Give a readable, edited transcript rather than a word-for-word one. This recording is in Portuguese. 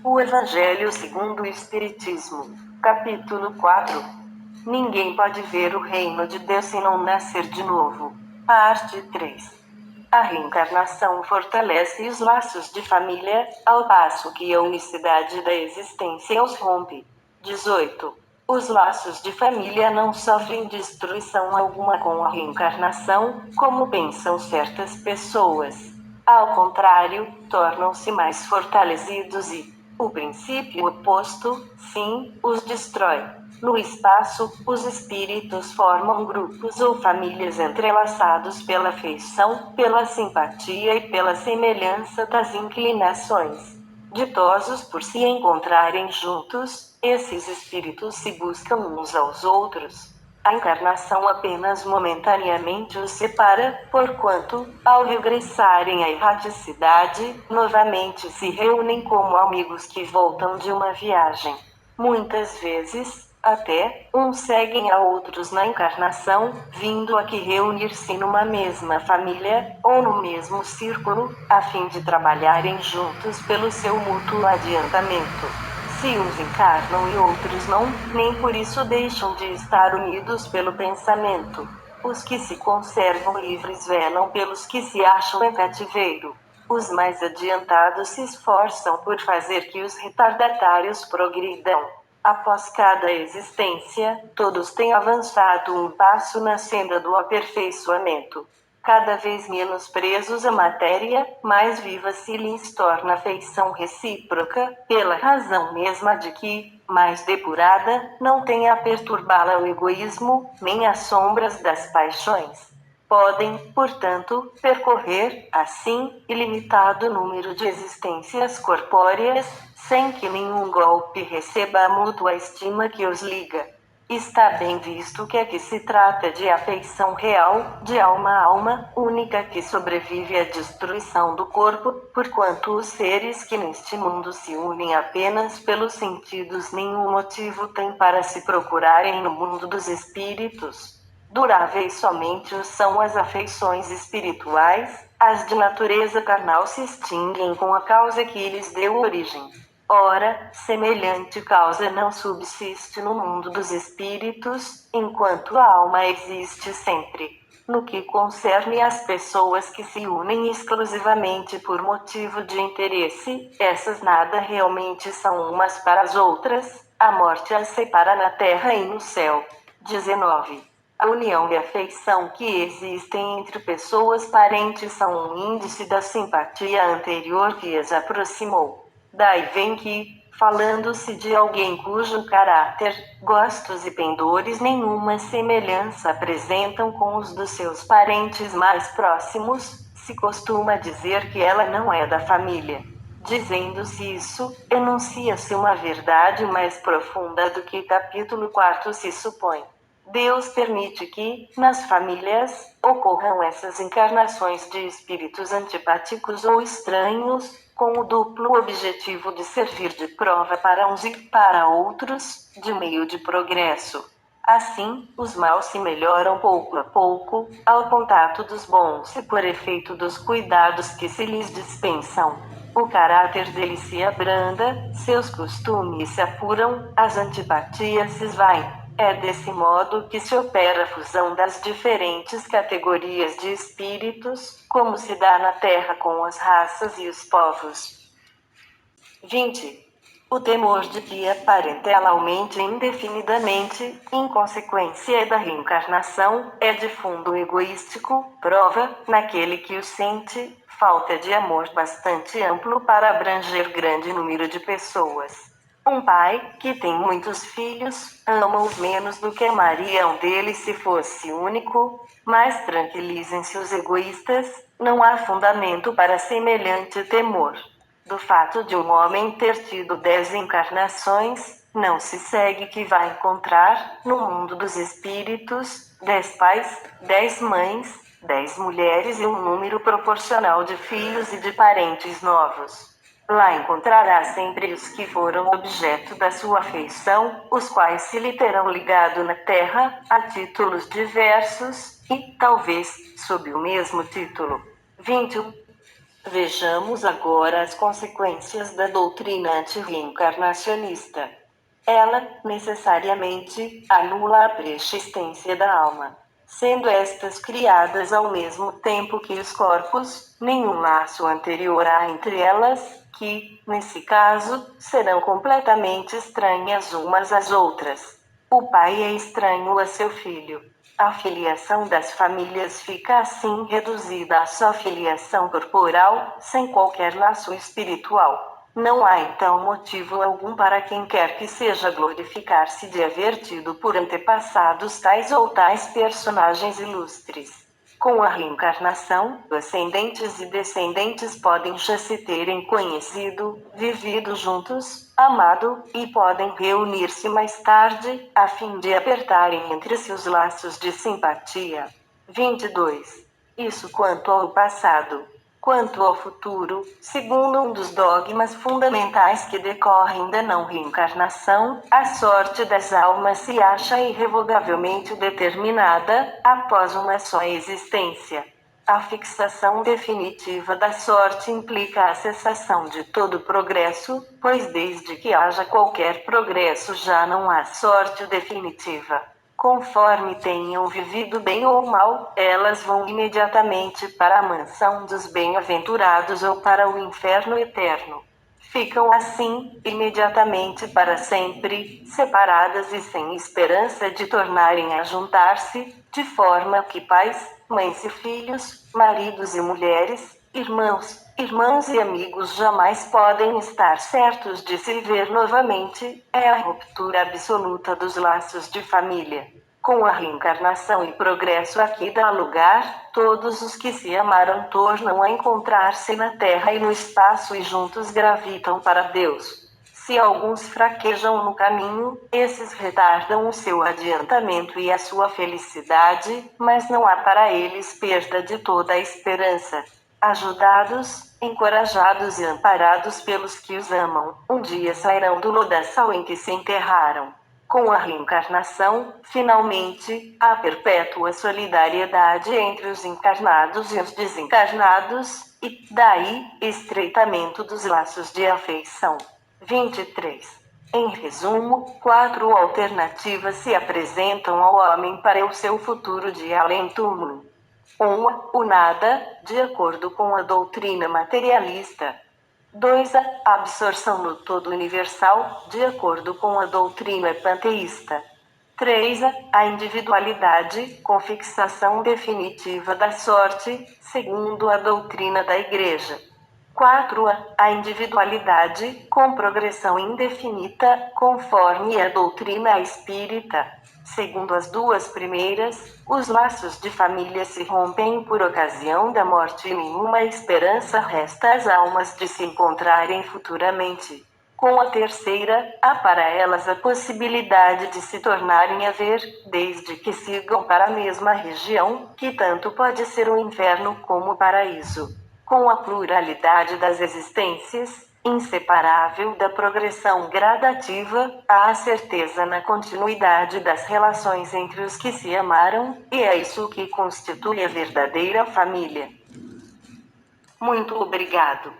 O Evangelho segundo o Espiritismo, capítulo 4. Ninguém pode ver o reino de Deus se não nascer de novo. Parte 3. A reencarnação fortalece os laços de família, ao passo que a unicidade da existência os rompe. 18. Os laços de família não sofrem destruição alguma com a reencarnação, como pensam certas pessoas. Ao contrário, tornam-se mais fortalecidos e, o princípio oposto, sim, os destrói. No espaço, os espíritos formam grupos ou famílias entrelaçados pela afeição, pela simpatia e pela semelhança das inclinações. Ditosos por se encontrarem juntos, esses espíritos se buscam uns aos outros. A encarnação apenas momentaneamente os separa, porquanto, ao regressarem à erraticidade, novamente se reúnem como amigos que voltam de uma viagem. Muitas vezes, até, uns seguem a outros na encarnação, vindo aqui reunir-se numa mesma família, ou no mesmo círculo, a fim de trabalharem juntos pelo seu mútuo adiantamento. Se uns encarnam e outros não, nem por isso deixam de estar unidos pelo pensamento. Os que se conservam livres velam pelos que se acham em cativeiro. Os mais adiantados se esforçam por fazer que os retardatários progridam. Após cada existência, todos têm avançado um passo na senda do aperfeiçoamento. Cada vez menos presos à matéria, mais viva se lhes torna a afeição recíproca, pela razão mesma de que, mais depurada, não tem a perturbá-la o egoísmo, nem as sombras das paixões. Podem, portanto, percorrer, assim, ilimitado número de existências corpóreas, sem que nenhum golpe receba a mútua estima que os liga. Está bem visto que aqui se trata de afeição real, de alma a alma, única que sobrevive à destruição do corpo, porquanto os seres que neste mundo se unem apenas pelos sentidos nenhum motivo têm para se procurarem no mundo dos espíritos. Duráveis somente são as afeições espirituais, as de natureza carnal se extinguem com a causa que lhes deu origem. Ora, semelhante causa não subsiste no mundo dos espíritos, enquanto a alma existe sempre. No que concerne às pessoas que se unem exclusivamente por motivo de interesse, essas nada realmente são umas para as outras, a morte as separa na terra e no céu. 19. A união e afeição que existem entre pessoas parentes são um índice da simpatia anterior que as aproximou. Daí vem que, falando-se de alguém cujo caráter, gostos e pendores nenhuma semelhança apresentam com os dos seus parentes mais próximos, se costuma dizer que ela não é da família. Dizendo-se isso, enuncia-se uma verdade mais profunda do que capítulo 4 se supõe. Deus permite que, nas famílias, ocorram essas encarnações de espíritos antipáticos ou estranhos, com o duplo objetivo de servir de prova para uns e para outros, de meio de progresso. Assim, os maus se melhoram pouco a pouco, ao contato dos bons e por efeito dos cuidados que se lhes dispensam. O caráter deles se abranda, seus costumes se apuram, as antipatias se esvaem. É desse modo que se opera a fusão das diferentes categorias de espíritos, como se dá na Terra com as raças e os povos. 20. O temor de que a parentela aumente indefinidamente, em consequência da reencarnação, é de fundo egoístico, prova, naquele que o sente, falta de amor bastante amplo para abranger grande número de pessoas. Um pai, que tem muitos filhos, ama-os menos do que amaria um deles se fosse único, mas tranquilizem-se os egoístas, não há fundamento para semelhante temor. Do fato de um homem ter tido 10 encarnações, não se segue que vai encontrar, no mundo dos espíritos, 10 pais, 10 mães, 10 mulheres e um número proporcional de filhos e de parentes novos. Lá encontrará sempre os que foram objeto da sua afeição, os quais se lhe terão ligado na terra, a títulos diversos, e, talvez, sob o mesmo título. 21. Vejamos agora as consequências da doutrina anti-reencarnacionista. Ela, necessariamente, anula a preexistência da alma. Sendo estas criadas ao mesmo tempo que os corpos, nenhum laço anterior há entre elas, que, nesse caso, serão completamente estranhas umas às outras. O pai é estranho a seu filho. A filiação das famílias fica assim reduzida à só filiação corporal, sem qualquer laço espiritual. Não há então motivo algum para quem quer que seja glorificar-se de haver tido por antepassados tais ou tais personagens ilustres. Com a reencarnação, ascendentes e descendentes podem já se terem conhecido, vivido juntos, amado, e podem reunir-se mais tarde, a fim de apertarem entre si os laços de simpatia. 22. Isso quanto ao passado. Quanto ao futuro, segundo um dos dogmas fundamentais que decorrem da não reencarnação, a sorte das almas se acha irrevogavelmente determinada, após uma só existência. A fixação definitiva da sorte implica a cessação de todo progresso, pois desde que haja qualquer progresso já não há sorte definitiva. Conforme tenham vivido bem ou mal, elas vão imediatamente para a mansão dos bem-aventurados ou para o inferno eterno. Ficam assim, imediatamente para sempre, separadas e sem esperança de tornarem a juntar-se, de forma que pais, mães e filhos, maridos e mulheres, irmãos e amigos jamais podem estar certos de se ver novamente. É a ruptura absoluta dos laços de família. Com a reencarnação e progresso aqui dá lugar, todos os que se amaram tornam a encontrar-se na terra e no espaço e juntos gravitam para Deus. Se alguns fraquejam no caminho, esses retardam o seu adiantamento e a sua felicidade, mas não há para eles perda de toda a esperança. Ajudados, encorajados e amparados pelos que os amam, um dia sairão do lodaçal em que se enterraram. Com a reencarnação, finalmente, há perpétua solidariedade entre os encarnados e os desencarnados, e, daí, estreitamento dos laços de afeição. 23. Em resumo, 4 alternativas se apresentam ao homem para o seu futuro de além-túmulo. 1. O nada, de acordo com a doutrina materialista. 2. A absorção no todo universal, de acordo com a doutrina panteísta. 3. A individualidade, com fixação definitiva da sorte, segundo a doutrina da Igreja. 4. A individualidade, com progressão indefinida, conforme a doutrina espírita. Segundo as duas primeiras, os laços de família se rompem por ocasião da morte e nenhuma esperança resta às almas de se encontrarem futuramente. Com a terceira, há para elas a possibilidade de se tornarem a ver, desde que sigam para a mesma região, que tanto pode ser o inferno como o paraíso. Com a pluralidade das existências, inseparável da progressão gradativa, há a certeza na continuidade das relações entre os que se amaram, e é isso que constitui a verdadeira família. Muito obrigado.